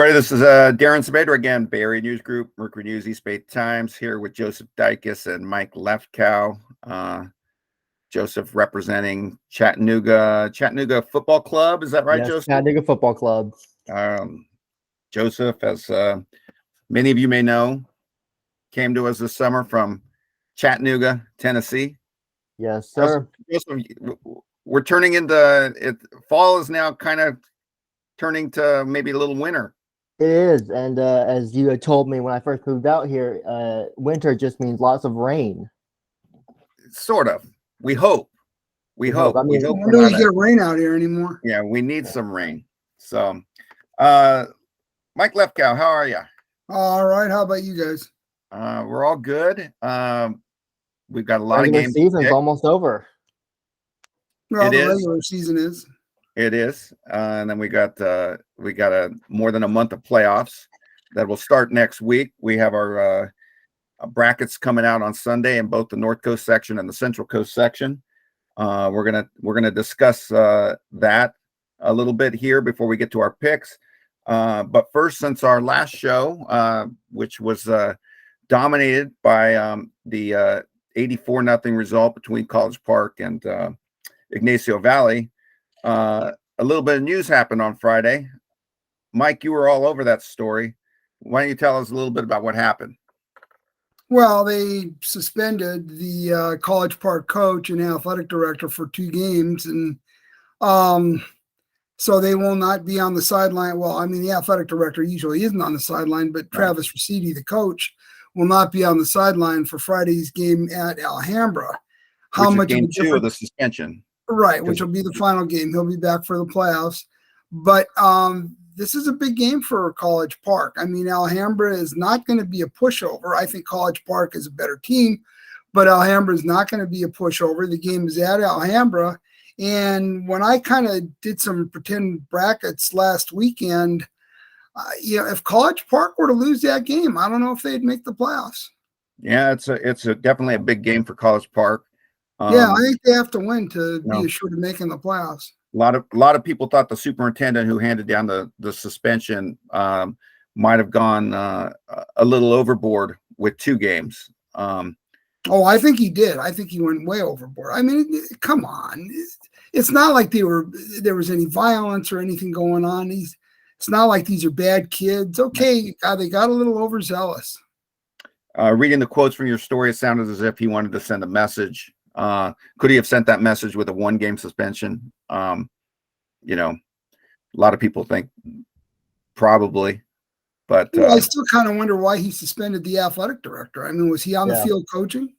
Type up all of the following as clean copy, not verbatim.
All right, this is Darren Sabedra again, Bay Area News Group, Mercury News, East Bay Times, here with Joseph Dycus and Mike Lefkow. Joseph representing Chattanooga Football Club. Is that right, Yes, Joseph? Chattanooga Football Club. Joseph, as many of you may know, came to us this summer from Chattanooga, Tennessee. Yes, sir. Joseph, we're turning into it. Fall is now kind of turning to maybe a little winter. It is, and as you had told me when I first moved out here, winter just means lots of rain. Sort of. We hope. We hope. I mean, I don't really get rain out here anymore. Yeah, we need some rain. So, Mike Lefkow, how are you? All right. How about you guys? We're all good. We've got a lot regular of games. Season's almost over. Well, the regular season is. It is, and then we got more than a month of playoffs that will start next week. We have our brackets coming out on Sunday in both the North Coast section and the Central Coast section. We're gonna discuss that a little bit here before we get to our picks. But first, since our last show, which was dominated by the 84-0 result between College Park and Ignacio Valley. A little bit of news happened on Friday. Mike, you were all over that story. Why don't you tell us a little bit about what happened? Well, they suspended the College Park coach and athletic director for 2 games, and so they will not be on the sideline. Well, I mean, the athletic director usually isn't on the sideline, but Travis Ricidi, the coach, will not be on the sideline for Friday's game at Alhambra. How much game 2 of the suspension? Right, which will be the final game. He'll be back for the playoffs. But this is a big game for College Park. I mean, Alhambra is not going to be a pushover. I think College Park is a better team, but Alhambra is not going to be a pushover. The game is at Alhambra. And when I kind of did some pretend brackets last weekend, if College Park were to lose that game, I don't know if they'd make the playoffs. Yeah, it's definitely a big game for College Park. Yeah, I think they have to win to be assured of making the playoffs. A lot of people thought the superintendent who handed down the suspension might have gone a little overboard with 2 games. I think he did. I think he went way overboard. I mean, come on. It's not like there was any violence or anything going on. It's not like these are bad kids. Okay, they got a little overzealous. Reading the quotes from your story, it sounded as if he wanted to send a message. Could he have sent that message with a 1-game suspension? A lot of people think probably, but I still kind of wonder why he suspended the athletic director. I mean, was he on the field coaching?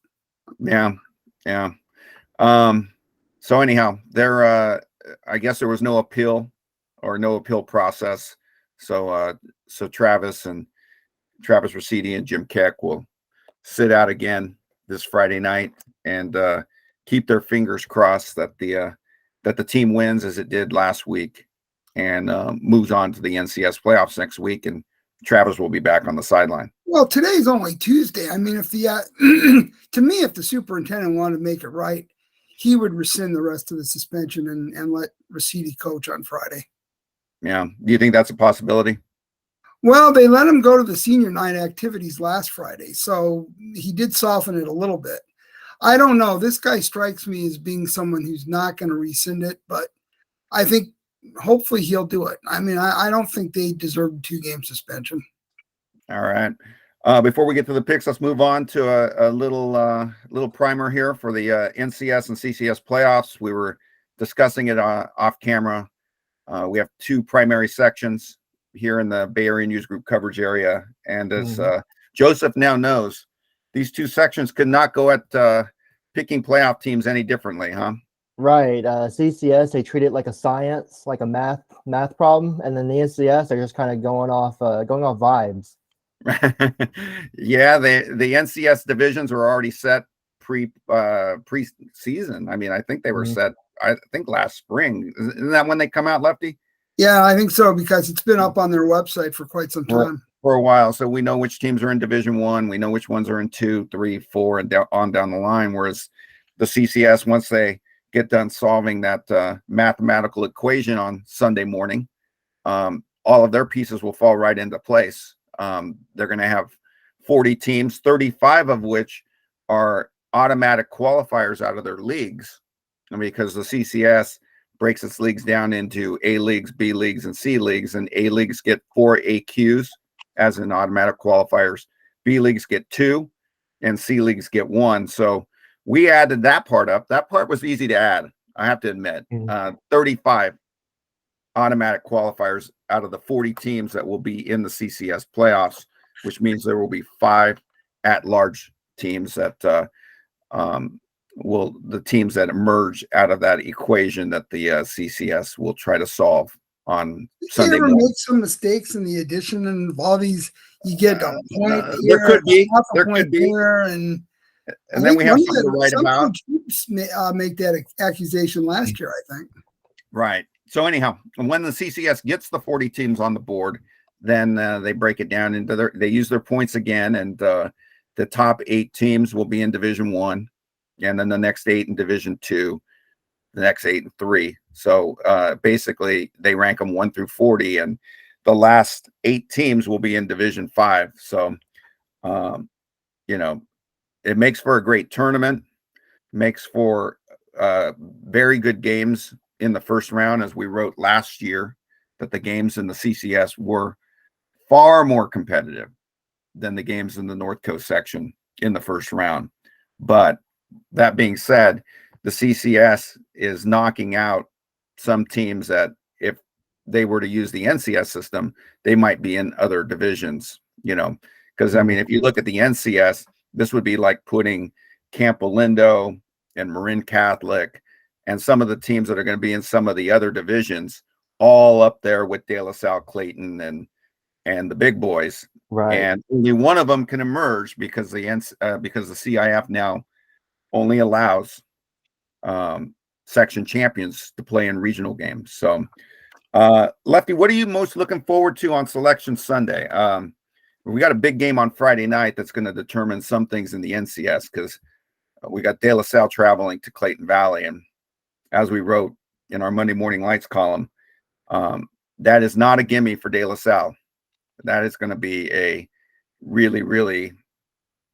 Yeah. So anyhow, I guess there was no appeal process. So Travis Ricidi and Jim Keck will sit out again this Friday night and keep their fingers crossed that the team wins as it did last week and moves on to the NCS playoffs next week, and Travis will be back on the sideline. Well, today's only Tuesday. I mean, if the to me, if the superintendent wanted to make it right, he would rescind the rest of the suspension and let Ricidi coach on Friday. Yeah. Do you think that's a possibility? Well, they let him go to the senior night activities last Friday, so he did soften it a little bit. I don't know. This guy strikes me as being someone who's not going to rescind it, but I think hopefully he'll do it. I mean, I don't think they deserve a 2-game suspension. All right. Before we get to the picks, let's move on to a little primer here for the NCS and CCS playoffs. We were discussing it off camera. We have 2 primary sections here in the Bay Area News Group coverage area. And as Joseph now knows, these 2 sections could not go at picking playoff teams any differently, huh? Right. CCS, they treat it like a science, like a math problem. And then the NCS, they're just kind of going off vibes. Yeah, the NCS divisions were already set pre-season. I mean, I think they were set, I think last spring. Isn't that when they come out, Lefty? Yeah, I think so, because it's been up on their website for quite some time. For a while. So we know which teams are in Division 1. We know which ones are in 2, 3, 4, and on down the line. Whereas the CCS, once they get done solving that mathematical equation on Sunday morning, all of their pieces will fall right into place. They're going to have 40 teams, 35 of which are automatic qualifiers out of their leagues. I mean, because the CCS breaks its leagues down into A leagues, B leagues, and C leagues, and A leagues get 4 AQs as in automatic qualifiers. B leagues get 2, and C leagues get 1. So we added that part up. That part was easy to add, I have to admit. 35 automatic qualifiers out of the 40 teams that will be in the CCS playoffs, which means there will be 5 at-large teams that the teams that emerge out of that equation that the CCS will try to solve on Sunday ever morning. make some mistakes in the addition and all these? You get a point There here, could be. half a There point could be. there, and then we have something to write about. Make that accusation last year, I think. Right. So anyhow, when the CCS gets the 40 teams on the board, then they break it down into they use their points again, and the top 8 teams will be in Division 1, and then the next 8 in Division 2, the next 8 and 3. So basically they rank them 1 through 40, and the last 8 teams will be in Division 5. So it makes for a great tournament, makes for very good games in the first round, as we wrote last year that the games in the CCS were far more competitive than the games in the North Coast section in the first round. But that being said, the CCS is knocking out some teams that if they were to use the NCS system, they might be in other divisions, because I mean, if you look at the NCS, this would be like putting Campo Lindo and Marin Catholic and some of the teams that are going to be in some of the other divisions all up there with De La Salle, Clayton, and the big boys. Right. And only one of them can emerge because the CIF now only allows section champions to play in regional games. So Lefty, what are you most looking forward to on Selection Sunday? We got a big game on Friday night that's going to determine some things in the NCS, because we got De La Salle traveling to Clayton Valley, and as we wrote in our Monday Morning Lights column, that is not a gimme for De La Salle. That is going to be a really, really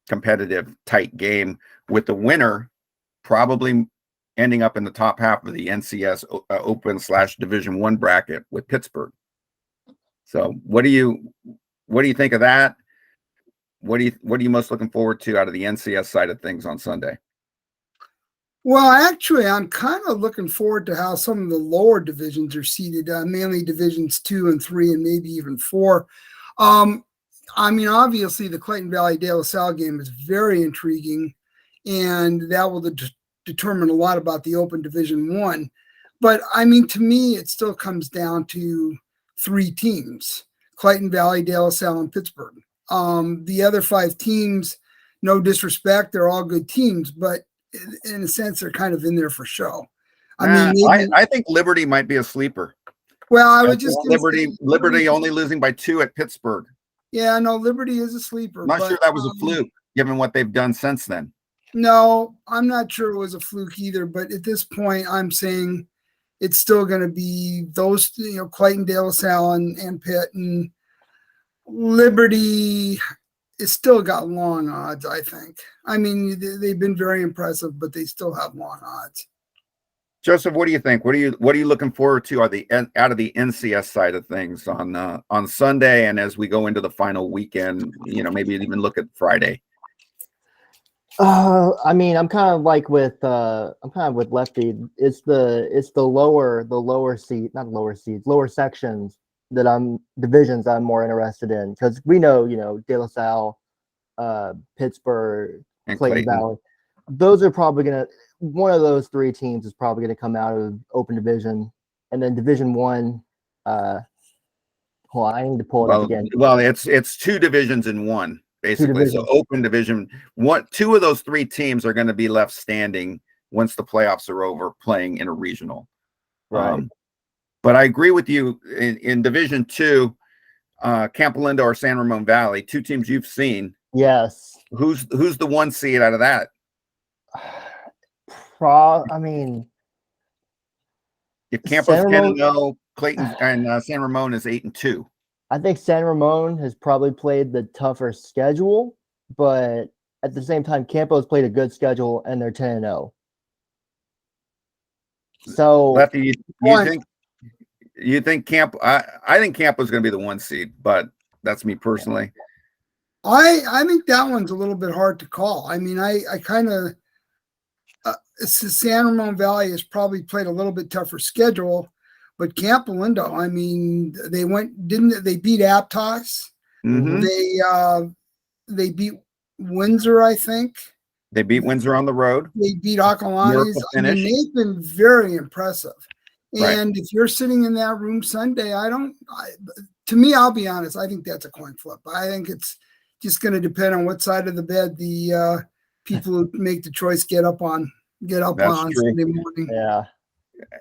competitive, tight game, with the winner probably ending up in the top half of the NCS Open/Division 1 bracket with Pittsburgh. So what do you think of that? What are you most looking forward to out of the NCS side of things on Sunday? Well, actually, I'm kind of looking forward to how some of the lower divisions are seeded, mainly divisions 2 and 3, and maybe even 4. I mean, obviously, the Clayton Valley De La Salle game is very intriguing, and that will determine a lot about the Open Division 1. But I mean, to me, it still comes down to 3 teams: Clayton Valley, De La Salle, and Pittsburgh. The other 5 teams, no disrespect, they're all good teams, but in a sense, they're kind of in there for show. I think Liberty might be a sleeper. Well, I would just Liberty only losing by 2 at Pittsburgh. Yeah, no, Liberty is a sleeper. I'm not sure that was a fluke, given what they've done since then. No, I'm not sure it was a fluke either. But at this point, I'm saying it's still going to be those, Clayton, De La Salle, and Pitt, and Liberty. It's still got long odds, I think. I mean, they've been very impressive, but they still have long odds. Joseph, what do you think? What are you looking forward to out of the NCS side of things on Sunday, and as we go into the final weekend, maybe even look at Friday? I mean, I'm kind of with Lefty. It's the lower sections divisions I'm more interested in, because we know, De La Salle, Pittsburgh, and Clayton Valley. Those are probably one of those 3 teams is probably going to come out of Open Division, and then Division 1. I need to pull it up again. Well, it's 2 divisions in 1, basically. So Open Division 1, 2 of those 3 teams are going to be left standing once the playoffs are over, playing in a regional. Right. But I agree with you in Division 2, Campo Lindo or San Ramon Valley, 2 teams you've seen. Yes. Who's the 1 seed out of that? I mean, if Campo's 10-0, Clayton and San Ramon is 8-2. I think San Ramon has probably played the tougher schedule, but at the same time, Campo's played a good schedule and they're 10-0. So Lefty, you think Camp? I think Campo's going to be the 1 seed, but that's me personally. I think that one's a little bit hard to call. I mean, I kind of San Ramon Valley has probably played a little bit tougher schedule, but Camp Lindo, I mean, they beat Aptos. Mm-hmm. They beat Windsor, I think. They beat Windsor on the road. They beat Acalanes. I mean, they've been very impressive. And if you're sitting in that room Sunday, to me, I'll be honest, I think that's a coin flip. I think it's just going to depend on what side of the bed the people who make the choice get up on Sunday morning. Yeah.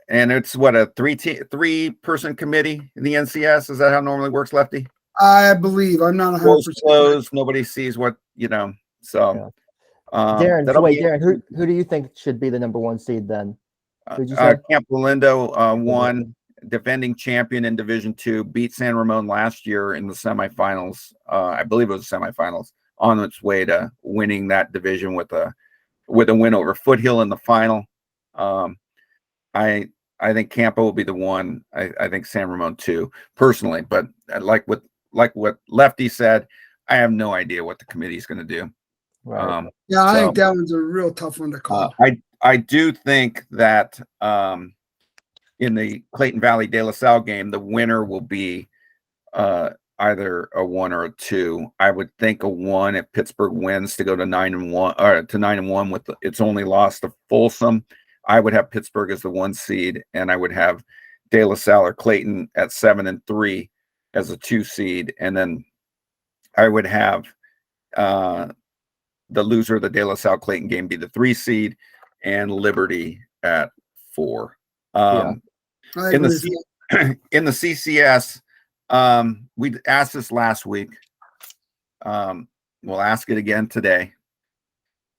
And it's what, a three-person committee in the NCS? Is that how it normally works, Lefty? I believe. I'm not 100%. Closed. Nobody sees what, so. Yeah. Darren, who do you think should be the number 1 seed then? Camp Lindo won, defending champion in Division 2, beat San Ramon last year in the semifinals. I believe it was the semifinals, on its way to winning that division with a win over Foothill in the final. I think Campo will be the 1. I think San Ramon 2 personally, but like what Lefty said, I have no idea what the committee is going to do. Right. I think that one's a real tough one to call. I do think that in the Clayton Valley De La Salle game, the winner will be either a 1 or a 2. I would think a 1 if Pittsburgh wins to go to 9-1 or to 9-1 with its only loss to Folsom. I would have Pittsburgh as the 1 seed, and I would have De La Salle or Clayton at 7-3 as a 2 seed, and then I would have the loser of the De La Salle Clayton game be the 3 seed, and Liberty at 4. In the CCS, we asked this last week. We'll ask it again today.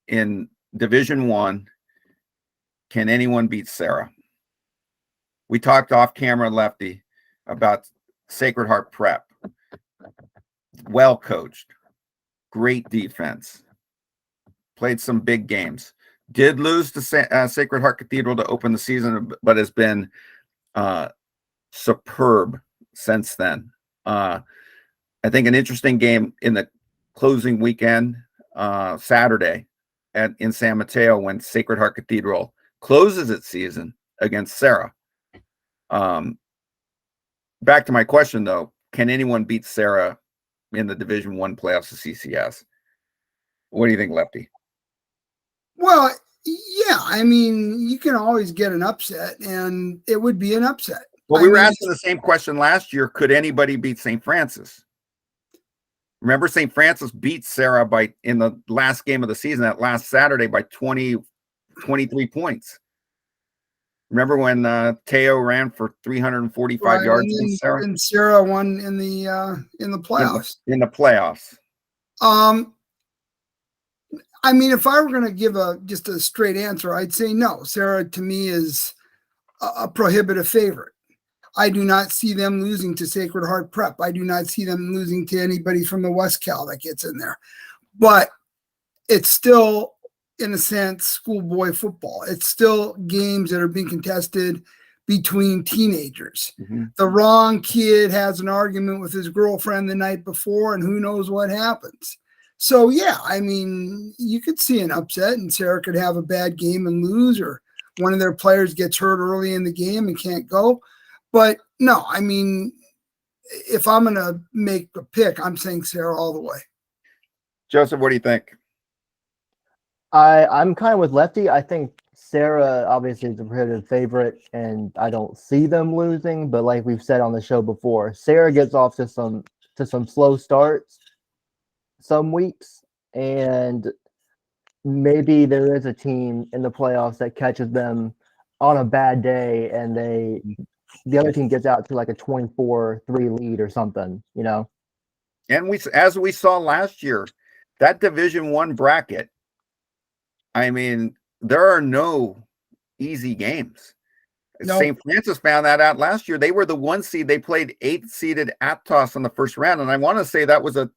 In Division 1, can anyone beat Sarah? We talked off camera, Lefty, about Sacred Heart Prep. Well coached, great defense, played some big games. Did lose to Sacred Heart Cathedral to open the season, but has been superb since then. I think an interesting game in the closing weekend, Saturday in San Mateo, when Sacred Heart Cathedral closes its season against Sarah. Back to my question, though, can anyone beat Sarah in the Division 1 playoffs of CCS? What do you think, Lefty? Well, yeah, I mean, you can always get an upset, and it would be an upset. Well, we were asking the same question last year. Could anybody beat St. Francis? Remember, St. Francis beat Sarah in the last game of the season, that last Saturday, by 23 points. Remember when Teo ran for 345 yards against Sarah? And Sarah won in the playoffs. In the playoffs. I mean, if I were going to give just a straight answer, I'd say no. Sarah, to me, is a prohibitive favorite. I do not see them losing to Sacred Heart Prep. I do not see them losing to anybody from the West Cal that gets in there. But it's still, in a sense, schoolboy football. It's still games that are being contested between teenagers. Mm-hmm. The wrong kid has an argument with his girlfriend the night before, and who knows what happens. So, yeah, I mean, you could see an upset, and Sarah could have a bad game and lose, or one of their players gets hurt early in the game and can't go. But, no, I mean, if I'm going to make a pick, I'm saying Sarah all the way. Joseph, what do you think? I'm kind of with Lefty. I think Sarah obviously is a prohibitive favorite, and I don't see them losing. But like we've said on the show before, Sarah gets off to some slow starts some weeks, and maybe there is a team in the playoffs that catches them on a bad day, and the other team gets out to like a 24-3 lead or something, you know. And as we saw last year, that Division 1 bracket, I mean, there are no easy games. Nope. St. Francis found that out last year. They were the 1 seed. They played 8-seeded Aptos in the first round. And I want to say that was a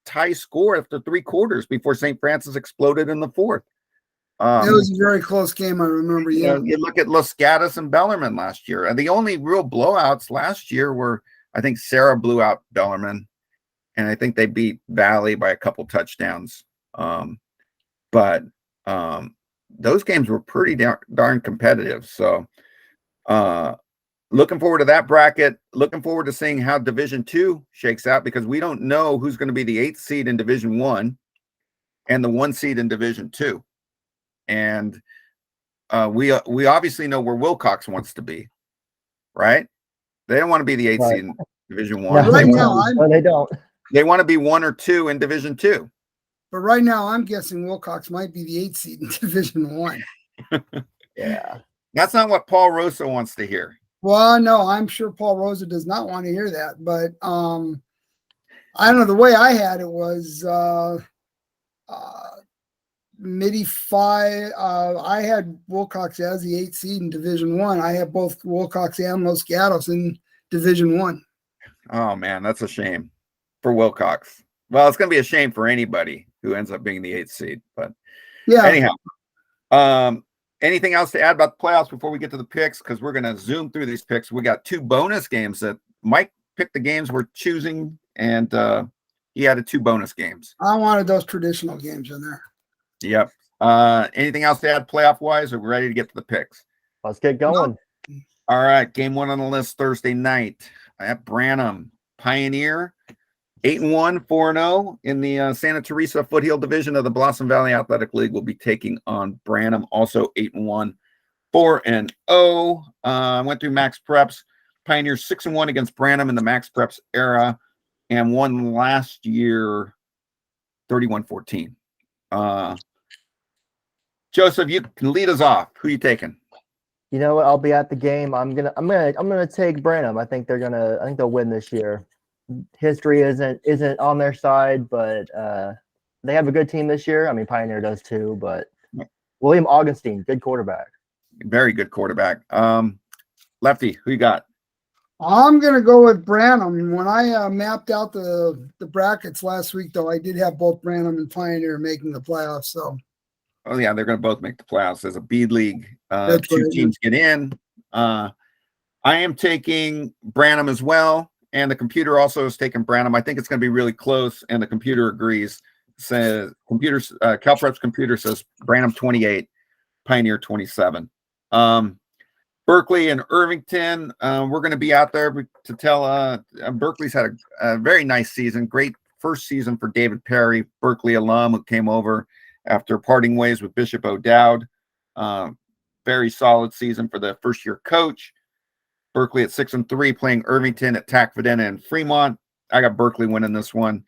tie score after 3 quarters before St. Francis exploded in the fourth. It was a very close game, I remember. Yeah. You look at Los Gatos and Bellarmine last year. And the only real blowouts last year were, I think Sarah blew out Bellarmine. And I think they beat Valley by a couple touchdowns. But those games were pretty darn competitive. So looking forward to that bracket. Looking forward to seeing how Division II shakes out, because we don't know who's going to be the 8th seed in Division I and the 1 seed in Division II. And we obviously know where Wilcox wants to be, right? They don't want to be the 8th seed in Division I. No, Right now, they don't. They want to be 1 or 2 in Division II. But right now, I'm guessing Wilcox might be the 8th seed in Division 1. Yeah. That's not what Paul Rosa wants to hear. Well, no, I'm sure Paul Rosa does not want to hear that. But I don't know. The way I had it was Mitty 5. I had Wilcox as the 8th seed in Division 1. I have both Wilcox and Los Gatos in Division 1. Oh, man, that's a shame for Wilcox. Well, it's going to be a shame for anybody who ends up being the 8th seed. But Yeah. anyhow, anything else to add about the playoffs before we get to the picks? Because we're going to zoom through these picks. We got 2 bonus games that Mike picked the games we're choosing, and he added 2 bonus games. I wanted those traditional games in there. Yep. Anything else to add playoff-wise, or we're ready to get to the picks? Let's get going. All right, game 1 on the list Thursday night at Branham. Pioneer, 8-1, 4-0 in the Santa Teresa Foothill Division of the Blossom Valley Athletic League will be taking on Branham, also 8-1, 4-0. Went through Max Preps. Pioneer 6-1 against Branham in the Max Preps era, and won last year 31-14. Joseph, you can lead us off. Who are you taking? You know what? I'll be at the game. I'm gonna take Branham. I think they'll win this year. History isn't on their side, but they have a good team this year. I mean, Pioneer does too, but William Augustine, good quarterback. Very good quarterback. Lefty, who you got? I'm going to go with Branham. When I mapped out the brackets last week, though, I did have both Branham and Pioneer making the playoffs. So, oh yeah, they're going to both make the playoffs. There's a bead league. 2 teams get in. I am taking Branham as well, and the computer also is taking Branham. I think it's going to be really close, and the computer agrees. Says CalPrep's computer says Branham 28, Pioneer 27. Berkeley and Irvington, we're going to be out there to tell. Berkeley's had a very nice season, great first season for David Perry, Berkeley alum who came over after parting ways with Bishop O'Dowd. Very solid season for the first-year coach. Berkeley at 6-3, playing Irvington at Tacfadena and Fremont. I got Berkeley winning this one.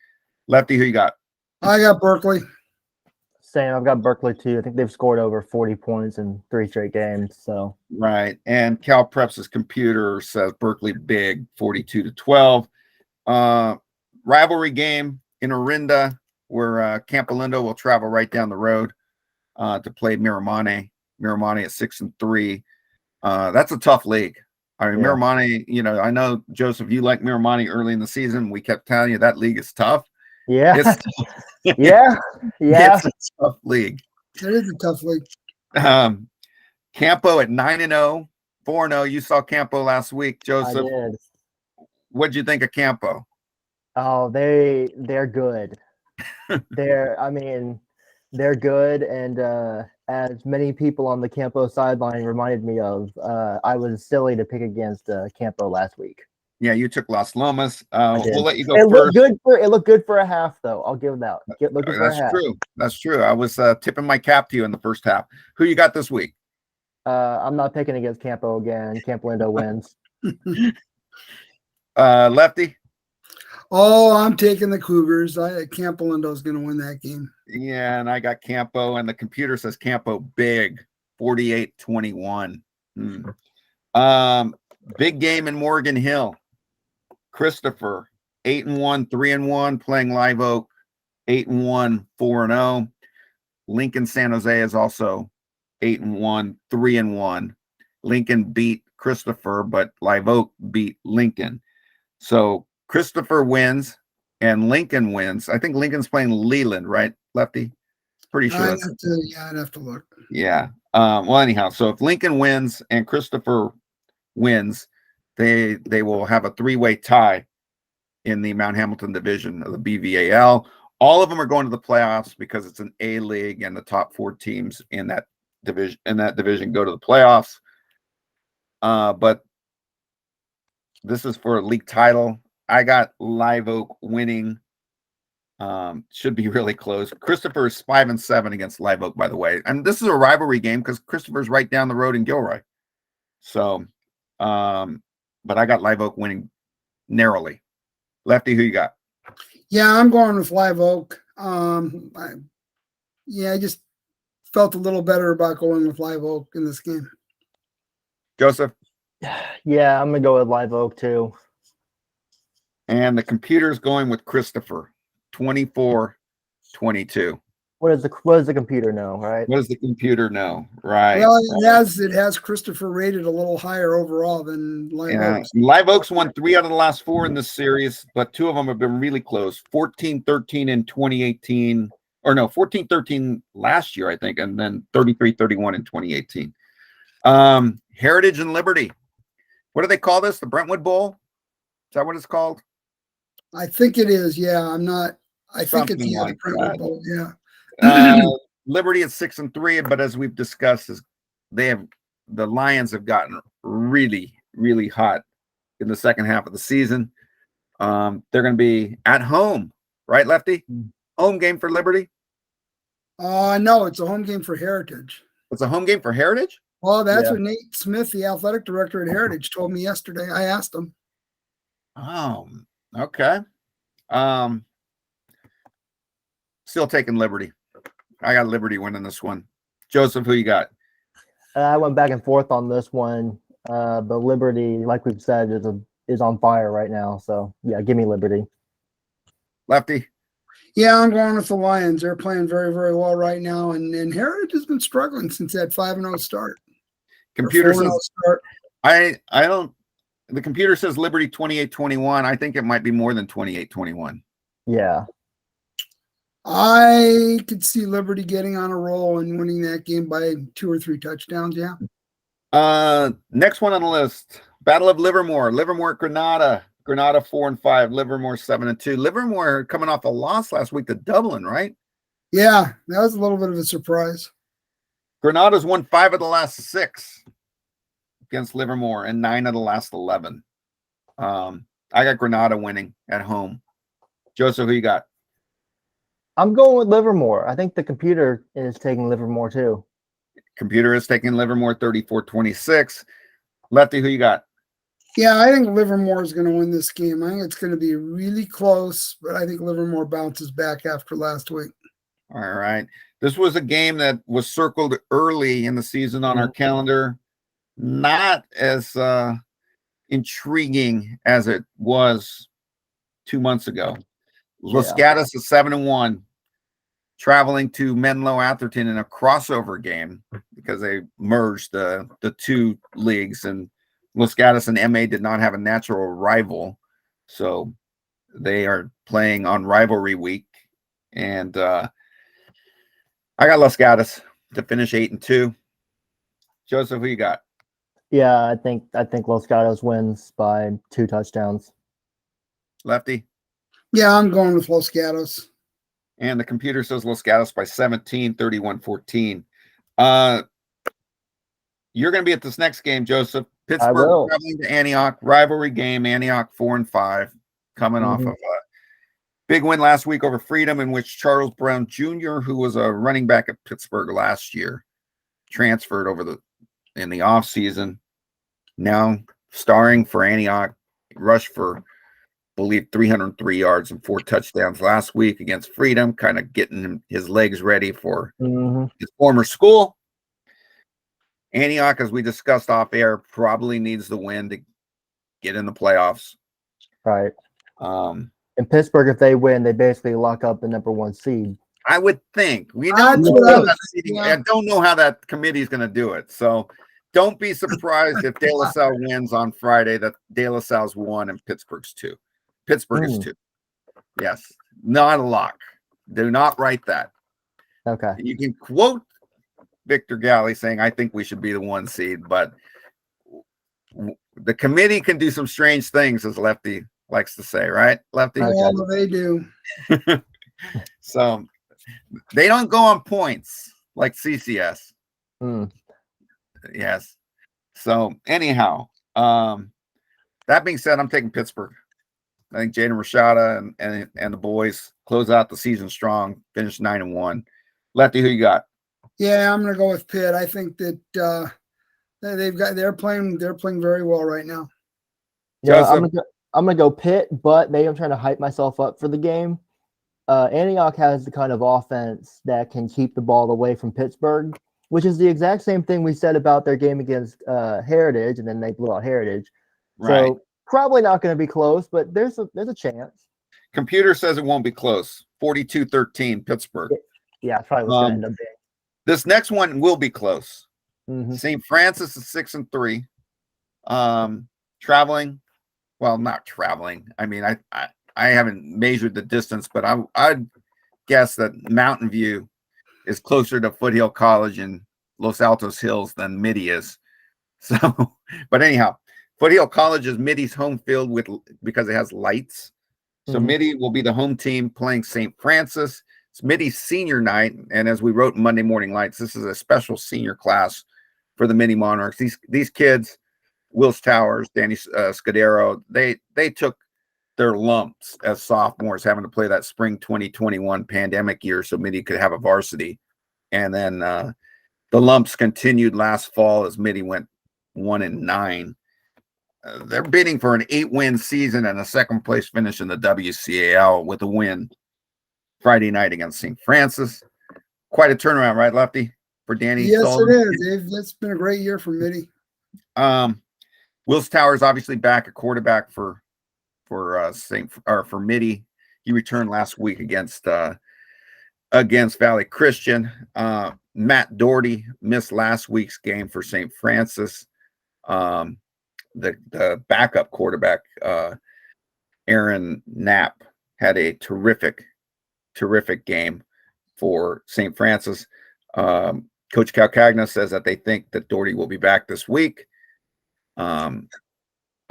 Lefty, who you got? I got Berkeley. Same. I've got Berkeley too. I think they've scored over 40 points in 3 straight games. So right, and CalPreps' computer says Berkeley big, 42-12. Rivalry game in Orinda, where Camp Alindo will travel right down the road to play Miramani. Miramani at 6-3. That's a tough league. I mean, Miramani, I know, Joseph, you like Miramani early in the season. We kept telling you that league is tough. Yeah. It's yeah. It's a tough league. It is a tough league. Campo at 9-0, 4-0. You saw Campo last week, Joseph. I did. What'd you think of Campo? Oh, they're good. They're good, and as many people on the Campo sideline reminded me of, I was silly to pick against Campo last week. Yeah, you took Las Lomas. We'll let you go it first. It looked good for a half, though. I'll give that. That's true. That's true. I was tipping my cap to you in the first half. Who you got this week? I'm not picking against Campo again. Camp Lindo wins. Lefty? Oh, I'm taking the Cougars. Camp Alindo's going to win that game. Yeah, and I got Campo, and the computer says Campo big, 48-21. Big game in Morgan Hill. Christopher, 8-1, 3-1, playing Live Oak, 8-1, 4-0. Lincoln San Jose is also 8-1, 3-1. Lincoln beat Christopher, but Live Oak beat Lincoln. So Christopher wins and Lincoln wins. I think Lincoln's playing Leland, right, Lefty? Pretty sure. I'd have to look. Yeah. Well, anyhow, so if Lincoln wins and Christopher wins, they will have a 3-way tie in the Mount Hamilton division of the BVAL. All of them are going to the playoffs because it's an A league, and the top 4 teams in that division go to the playoffs. But this is for a league title. I got Live Oak winning. Should be really close. Christopher is 5-7 against Live Oak, by the way. And this is a rivalry game because Christopher's right down the road in Gilroy. So, but I got Live Oak winning narrowly. Lefty, who you got? Yeah, I'm going with Live Oak. I just felt a little better about going with Live Oak in this game. Joseph? Yeah, I'm gonna go with Live Oak too. And the computer's going with Christopher, 24-22. What does the computer know, right? What does the computer know? Right. Well, it has Christopher rated a little higher overall than Live Oaks. Live Oaks won 3 out of the last 4 in this series, but 2 of them have been really close. 14-13 in 2018, or no, 14-13 last year, I think, and then 33-31 in 2018. Heritage and Liberty. What do they call this? The Brentwood Bowl? Is that what it's called? I think it is. Yeah, I think it's Something like the Brentwood Bowl. Yeah. Liberty at 6-3, but as we've discussed, the Lions have gotten really, really hot in the second half of the season. They're going to be at home, right, Lefty? Home game for Liberty? No, it's a home game for Heritage. It's a home game for Heritage? Well, that's what Nate Smith, the athletic director at Heritage, told me yesterday. I asked him. Oh, okay. Still taking Liberty. I got Liberty winning this one. Joseph, who you got? I went back and forth on this one, but Liberty, like we've said, is on fire right now. So yeah, give me Liberty. Lefty? Yeah, I'm going with the Lions. They're playing very, very well right now, and Heritage has been struggling since that 5-0 start. Computer says I don't. The computer says Liberty 28-21. I think it might be more than 28-21. Yeah. I could see Liberty getting on a roll and winning that game by 2 or 3 touchdowns. Yeah. Next one on the list: Battle of Livermore. Livermore at Granada. Granada 4-5. Livermore 7-2. Livermore coming off a loss last week to Dublin, right? Yeah, that was a little bit of a surprise. Granada's won 5 of the last 6 against Livermore and 9 of the last 11. I got Granada winning at home. Joseph, who you got? I'm going with Livermore. I think the computer is taking Livermore too. Computer is taking Livermore 34-26. Lefty, who you got? Yeah, I think Livermore is going to win this game. I think it's going to be really close, but I think Livermore bounces back after last week. All right. This was a game that was circled early in the season on our calendar. Not as intriguing as it was 2 months ago. Los Gatos is 7-1, traveling to Menlo Atherton in a crossover game because they merged the 2 leagues, and Los Gatos and MA did not have a natural rival, so they are playing on rivalry week. And I got Los Gatos to finish 8-2. Joseph, who you got? Yeah, I think Los Gatos wins by 2 touchdowns. Lefty? Yeah, I'm going with Los Gatos. And the computer says Los Gatos by 17, 31-14. You're going to be at this next game, Joseph. Pittsburgh traveling to Antioch, rivalry game. Antioch 4-5, coming off of a big win last week over Freedom, in which Charles Brown Jr., who was a running back at Pittsburgh last year, transferred over in the offseason. Now starring for Antioch, rushed for, I believe, 303 yards and 4 touchdowns last week against Freedom, kind of getting his legs ready for his former school. Antioch, as we discussed off air, probably needs the win to get in the playoffs. Right. In Pittsburgh, if they win, they basically lock up the #1 seed. I would think. I don't know how that committee is going to do it. So don't be surprised if De La Salle wins on Friday. That De La Salle's 1 and Pittsburgh's 2. Pittsburgh is 2. Yes, not a lock. Do not write that. Okay. You can quote Victor Galley saying, "I think we should be the 1 seed," but the committee can do some strange things, as Lefty likes to say, right, Lefty? Oh, they do. So they don't go on points like CCS. Yes. So anyhow, that being said, I'm taking Pittsburgh. I think Jaden Rashada and the boys close out the season strong, finish 9-1. Lefty, who you got? Yeah, I'm gonna go with Pitt. I think that they're playing very well right now. Yeah, I'm gonna go Pitt, but maybe I'm trying to hype myself up for the game. Antioch has the kind of offense that can keep the ball away from Pittsburgh, which is the exact same thing we said about their game against Heritage, and then they blew out Heritage. Right. So probably not going to be close, but there's a chance. Computer says it won't be close. 42-13 Pittsburgh. Yeah, probably what's going to end up being. This next one will be close. Mm-hmm. St. Francis is 6-3. Traveling, well, not traveling. I mean, I haven't measured the distance, but I'd guess that Mountain View is closer to Foothill College in Los Altos Hills than Mitty is. So, but anyhow, Foothill College is Mitty's home field because it has lights. So Mitty will be the home team playing St. Francis. It's Mitty's senior night, and as we wrote in Monday Morning Lights, this is a special senior class for the Mitty Monarchs. These kids, Wills Towers, Danny Scudero, they took their lumps as sophomores, having to play that spring 2021 pandemic year so Mitty could have a varsity. And then the lumps continued last fall as Mitty went 1-9. They're bidding for an 8-win season and a second place finish in the WCAL with a win Friday night against St. Francis. Quite a turnaround, right, Lefty, for Danny? Yes, Sullivan? it is. It's been a great year for Mitty. Wills Towers obviously back at quarterback for Mitty. He returned last week against Valley Christian. Matt Doherty missed last week's game for St. Francis. The backup quarterback, Aaron Knapp, had a terrific game for St. Francis. Coach Calcagna says that they think that Doherty will be back this week. I think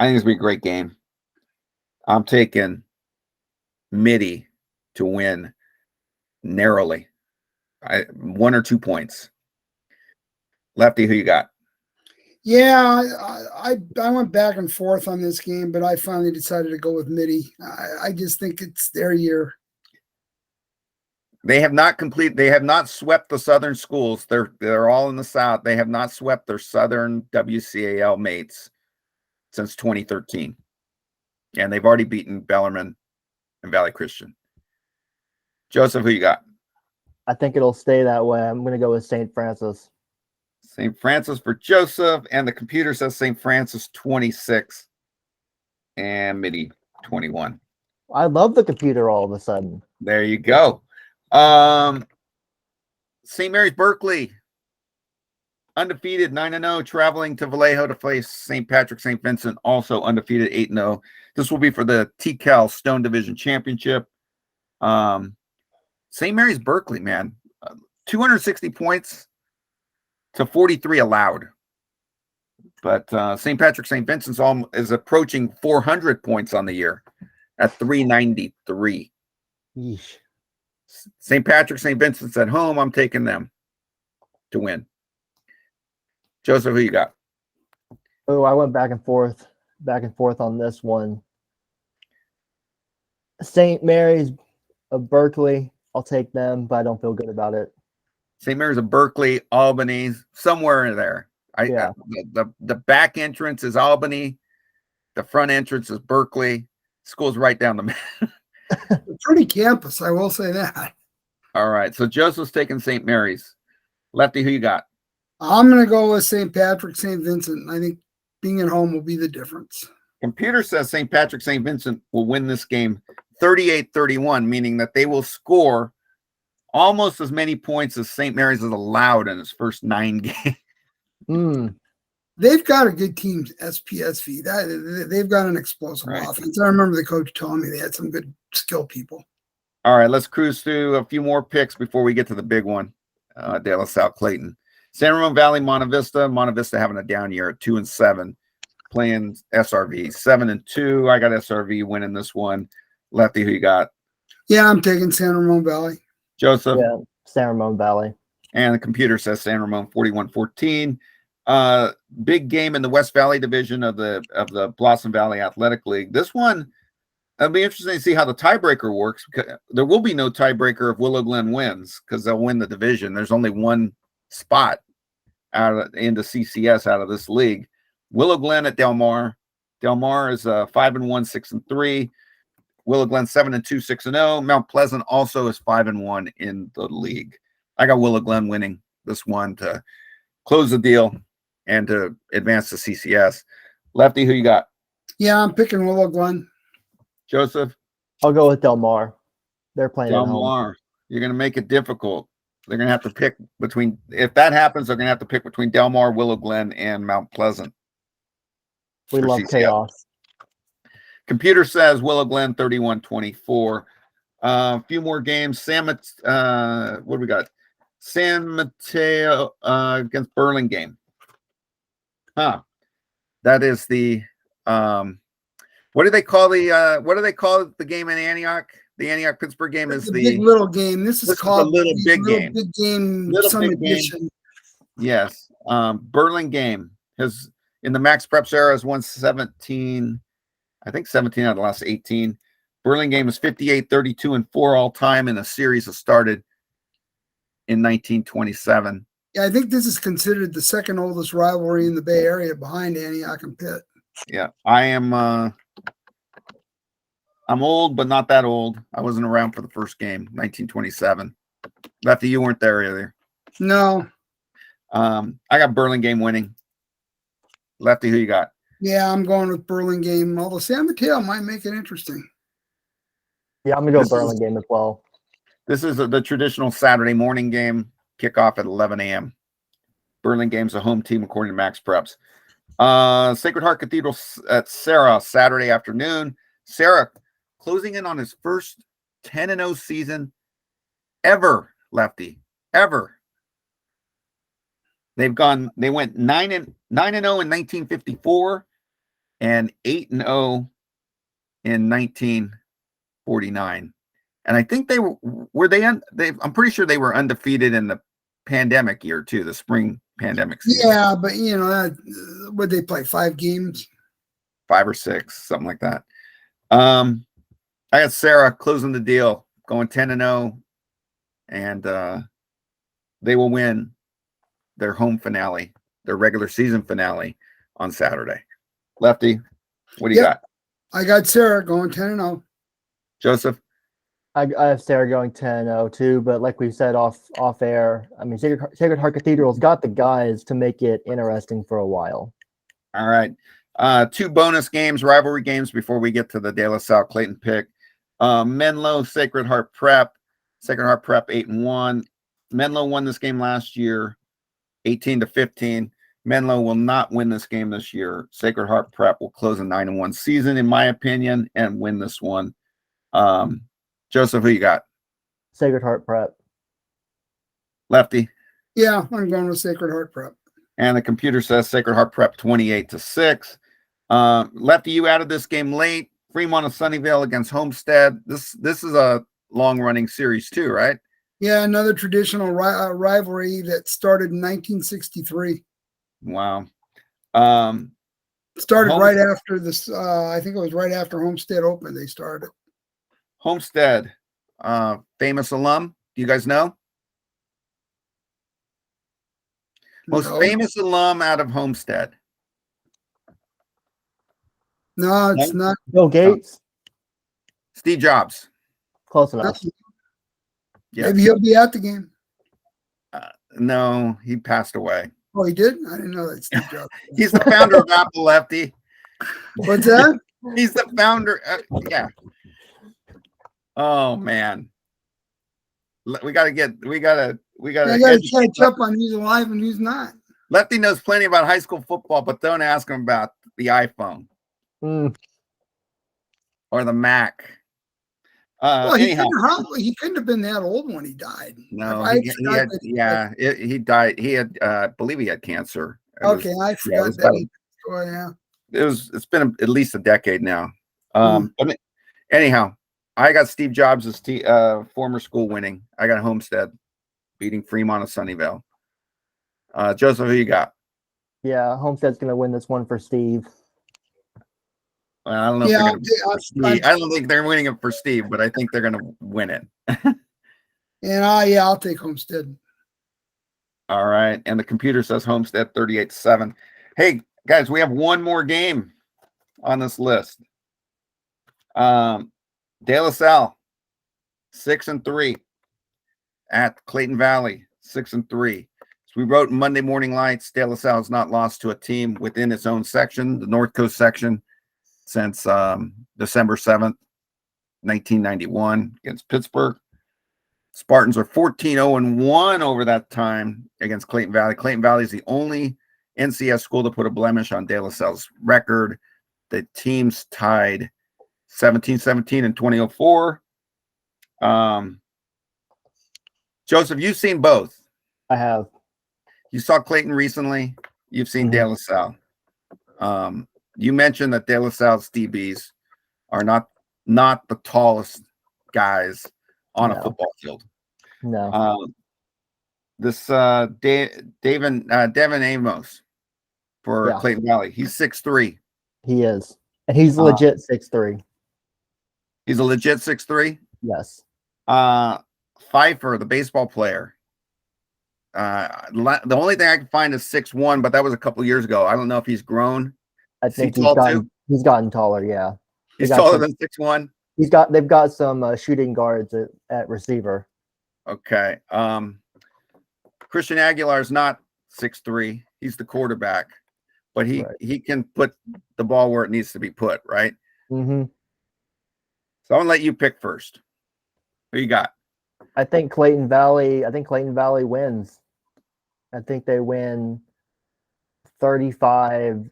it's going to be a great game. I'm taking Mitty to win narrowly. 1 or 2 points. Lefty, who you got? Yeah, I went back and forth on this game, but I finally decided to go with Mitty. I just think it's their year. They have not swept the Southern schools. They're all in the South. They have not swept their Southern WCAL mates since 2013. And they've already beaten Bellarmine and Valley Christian. Joseph, who you got? I think it'll stay that way. I'm going to go with St. Francis. St. Francis for Joseph, and the computer says St. Francis 26 and Mitty 21. I love the computer all of a sudden. There you go. St. Mary's Berkeley, undefeated 9-0, traveling to Vallejo to face St. Patrick St. Vincent, also undefeated 8-0. This will be for the TCAL Stone Division Championship. St. Mary's Berkeley, man, 260 points to 43 allowed. But St. Patrick St. Vincent's is approaching 400 points on the year at 393. Yeesh. St. Patrick St. Vincent's at home. I'm taking them to win. Joseph, who you got? Oh, I went back and forth on this one. St. Mary's of Berkeley, I'll take them, but I don't feel good about it. St. Mary's of Berkeley, Albany, somewhere in there. The back entrance is Albany. The front entrance is Berkeley. School's right down the middle. Pretty campus, I will say that. All right. So Joseph's taking St. Mary's. Lefty, who you got? I'm going to go with St. Patrick, St. Vincent. I think being at home will be the difference. Computer says St. Patrick St. Vincent will win this game 38-31, meaning that they will score almost as many points as St. Mary's has allowed in its first 9 games. They've got a good team, SPSV. They've got an explosive offense. I remember the coach telling me they had some good skill people. All right, let's cruise through a few more picks before we get to the big one. De La Salle Clayton. San Ramon Valley Monte Vista. Monte Vista having a down year at 2-7, playing SRV 7-2. I got SRV winning this one. Lefty, who you got? Yeah, I'm taking San Ramon Valley. Joseph? Yeah, San Ramon Valley. And the computer says San Ramon 41-14. Big game in the West Valley division of the Blossom Valley Athletic League. This one, it'll be interesting to see how the tiebreaker works. There will be no tiebreaker if Willow Glen wins because they'll win the division. There's only one spot into CCS out of this league. Willow Glen at Del Mar. Del Mar is 5-1, 6-3. Willow Glen 7-2, 6-0. Mount Pleasant also is 5-1 in the league. I got Willow Glen winning this one to close the deal and to advance to CCS. Lefty, who you got? Yeah, I'm picking Willow Glen. Joseph? I'll go with Del Mar. They're playing Del at home. Mar. You're going to make it difficult. They're going to have to pick between, if that happens, they're going to have to pick between Del Mar, Willow Glen, and Mount Pleasant. We love CCS. chaos. Computer says Willow Glen 31-24. A few more games. What do we got? San Mateo against Burlingame. That is the what do they call the game in Antioch? The Antioch Pittsburgh game is the big little game. This is called the little big game. Big game. Little Some big edition. game. Yes. Burlingame has in the Max Preps era has won 17. I think 17 out of the last 18. Burlingame is 58, 32, and 4 all time in a series that started in 1927. Yeah, I think this is considered the second oldest rivalry in the Bay Area behind Antioch and Pitt. Yeah, I am. I'm old, but not that old. I wasn't around for the first game, 1927. Lefty, you weren't there either. No. I got Burlingame winning. Lefty, who you got? Yeah, I'm going with Burlingame, although San Mateo might make it interesting. Yeah, I'm going to go Burlingame as well. This is the traditional Saturday morning game, kickoff at 11 a.m. Burlingame's a home team according to Max Preps. Sacred Heart Cathedral at Sarah, Saturday afternoon. Sarah closing in on his first 10-0 season ever, Lefty, ever. They went 9-0 in 1954 and 8-0 in 1949. And I think I'm pretty sure they were undefeated in the pandemic year too, the spring pandemic season. Yeah, but would they play 5 games? 5 or 6, something like that. I got Sarah closing the deal, going 10-0, and they will win their home finale, their regular season finale on Saturday. Lefty, what do you got? I got Sarah going 10-0. Joseph? I have Sarah going 10-0 too, but like we said off air, I mean, Sacred Heart Cathedral's got the guys to make it interesting for a while. All right. 2 bonus games, rivalry games before we get to the De La Salle Clayton pick. Menlo, Sacred Heart Prep. Sacred Heart Prep 8-1. Menlo won this game last year, 18-15. Menlo will not win this game this year. Sacred Heart Prep will close a 9-1 season, in my opinion, and win this one. Joseph, who you got? Sacred Heart Prep. Lefty? Yeah, I'm going with Sacred Heart Prep. And the computer says Sacred Heart Prep 28-6. Lefty, you added this game late. Fremont of Sunnyvale against Homestead. This is a long-running series too, right? Yeah, another traditional rivalry that started in 1963. Wow. Started right after this. I think it was right after Homestead opened. They started. Homestead, famous alum. Do you guys know? Most famous alum out of Homestead. No, it's not. Bill Gates. Steve Jobs. Close enough. Yeah. Maybe he'll be at the game. No, he passed away. Oh, he did? I didn't know that Steve Jobs. He's the founder of Apple, Lefty. What's that? He's the founder. Yeah. Oh man. We gotta catch up on who's alive and who's not. Lefty knows plenty about high school football, but don't ask him about the iPhone or the Mac. Well, Anyhow, he couldn't have been that old when he died. no, he died. He had, I believe he had cancer. I forgot that. It's been at least a decade now. But anyhow, I got Steve Jobs' former school winning. I got Homestead beating Fremont of Sunnyvale. Joseph, who you got? Yeah, Homestead's going to win this one for Steve. Well, I don't know if they're going to Steve. I don't think they're winning it for Steve, but I think they're going to win it. And I'll take Homestead. All right. And the computer says Homestead 38-7. Hey, guys, we have one more game on this list. De La Salle, 6-3 at Clayton Valley, 6-3. So we wrote in Monday Morning Lights, De La Salle has not lost to a team within its own section, the North Coast section, since December 7th, 1991 against Pittsburgh. Spartans are 14-0-1 over that time against Clayton Valley. Clayton Valley is the only NCS school to put a blemish on De La Salle's record. The teams tied 17-17 in 2004. Joseph, you've seen both. I have. You saw Clayton recently. You've seen De La Salle. You mentioned that De La Salle's DBs are not the tallest guys on a football field. No. This Devin Amos for Clayton Valley. He's 6'3". He is. And he's legit 6'3". He's a legit 6'3"? Yes. Pfeiffer, the baseball player. The only thing I can find is 6'1", but that was a couple years ago. I don't know if he's grown. I think he's gotten taller, yeah. He's taller than 6'1"? They've got some shooting guards at receiver. Okay. Christian Aguilar is not 6'3". He's the quarterback, but he can put the ball where it needs to be put, right? Mm-hmm. So I'm gonna let you pick first. Who you got? I think Clayton Valley wins. I think they win 35-17.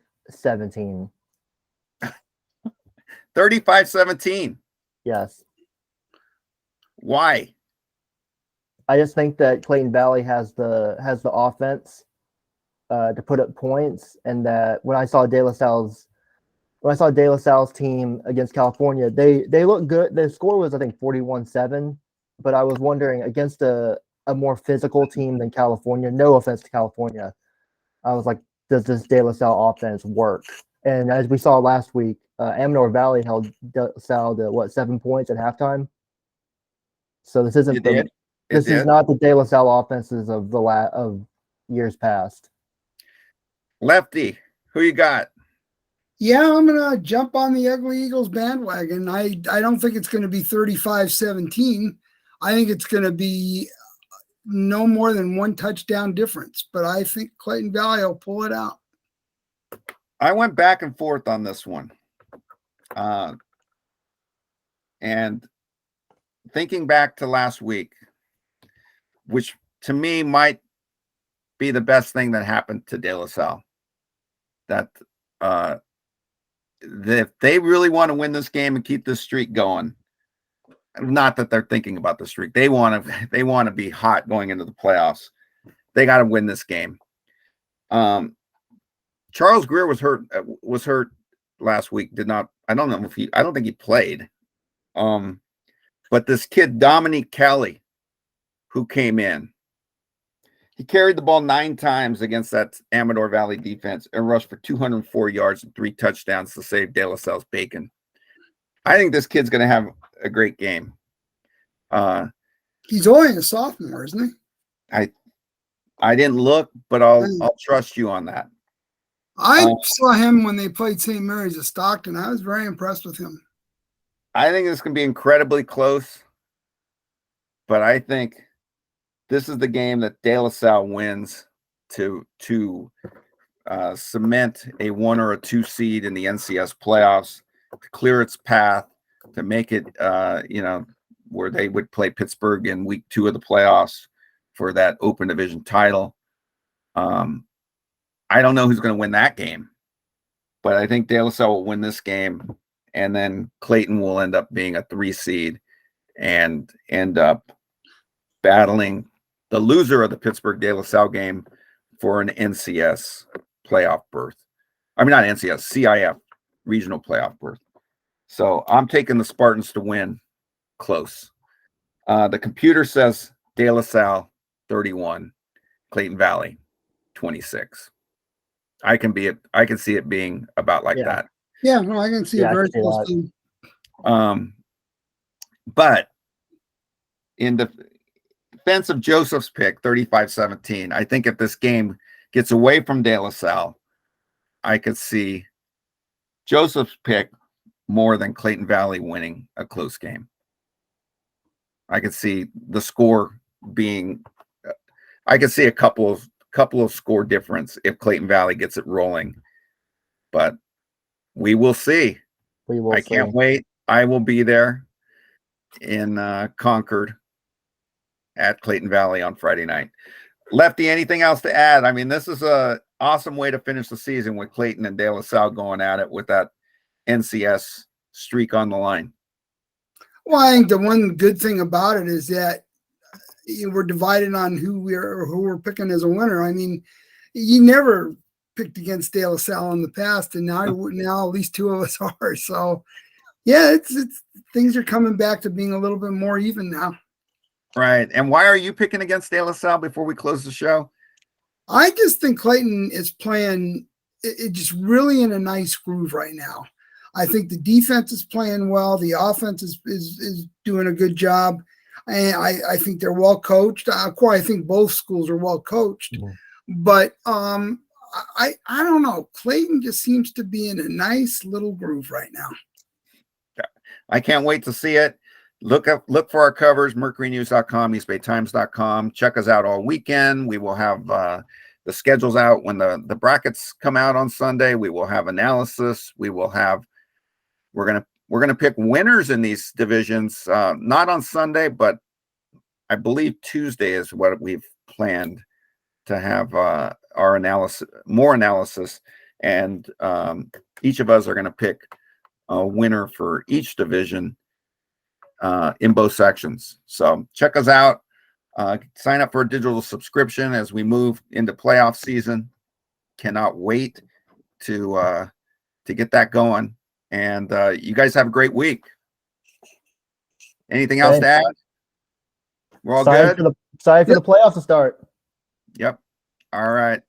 35-17. Yes. Why? I just think that Clayton Valley has the offense to put up points, and that when I saw De La Salle's team against California, they looked good. The score was, I think, 41-7, but I was wondering, against a more physical team than California, no offense to California, I was like, does this De La Salle offense work? And as we saw last week, Amador Valley held De La Salle to 7 points at halftime. So this isn't this is not the De La Salle offenses of years past. Lefty, who you got? Yeah, I'm gonna jump on the Ugly Eagles bandwagon. I don't think it's gonna be 35-17. I think it's gonna be no more than one touchdown difference, but I think Clayton Valley will pull it out. I went back and forth on this one. And thinking back to last week, which to me might be the best thing that happened to De La Salle, that if they really want to win this game and keep this streak going, not that they're thinking about the streak, they want to be hot going into the playoffs. They got to win this game. Charles Greer was hurt last week. I don't think he played. But this kid, Dominique Kelly, who came in, he carried the ball 9 times against that Amador Valley defense and rushed for 204 yards and 3 touchdowns to save De La Salle's bacon. I think this kid's going to have a great game. He's only a sophomore, isn't he? I didn't look, but I'll trust you on that. I saw him when they played St. Mary's at Stockton. I was very impressed with him. I think this can be incredibly close, but I think this is the game that De La Salle wins to cement a 1 or a 2 seed in the NCS playoffs, to clear its path, to make it where they would play Pittsburgh in week 2 of the playoffs for that open division title. I don't know who's going to win that game, but I think De La Salle will win this game, and then Clayton will end up being a 3 seed and end up battling the loser of the Pittsburgh De La Salle game for an NCS playoff berth. I mean, not NCS, CIF regional playoff berth. So I'm taking the Spartans to win close. The computer says De La Salle 31, Clayton Valley 26. I can see it being about like that. Yeah, no, I can see a very close game. But in the defense of Joseph's pick, 35-17, I think if this game gets away from De La Salle, I could see Joseph's pick more than Clayton Valley winning a close game. I could see the score being, I could see a couple of score difference if Clayton Valley gets it rolling, but we will see. I can't wait. I will be there in Concord at Clayton Valley on Friday night. Lefty, anything else to add? I mean, this is a awesome way to finish the season with Clayton and De La Salle going at it with that NCS streak on the line. Well, I think the one good thing about it is that we're divided on who we're picking as a winner. I mean, you never picked against De La Salle in the past, and now at least 2 of us are. So, yeah, it's things are coming back to being a little bit more even now. Right. And why are you picking against De La Salle before we close the show? I just think Clayton is playing it just really in a nice groove right now. I think the defense is playing well. The offense is doing a good job. And I think they're well coached. Of course, I think both schools are well coached. Mm-hmm. But I don't know. Clayton just seems to be in a nice little groove right now. I can't wait to see it. Look for our covers, mercurynews.com, eastbaytimes.com. Check us out all weekend. We will have the schedules out when the brackets come out on Sunday. We will have analysis. We're gonna pick winners in these divisions, not on Sunday, but I believe Tuesday is what we've planned to have our more analysis, and each of us are going to pick a winner for each division in both sections. So check us out. Sign up for a digital subscription as we move into playoff season. Cannot wait to get that going. And you guys have a great week. Anything else to add? We're all good? Sorry for the playoffs to start. Yep. All right.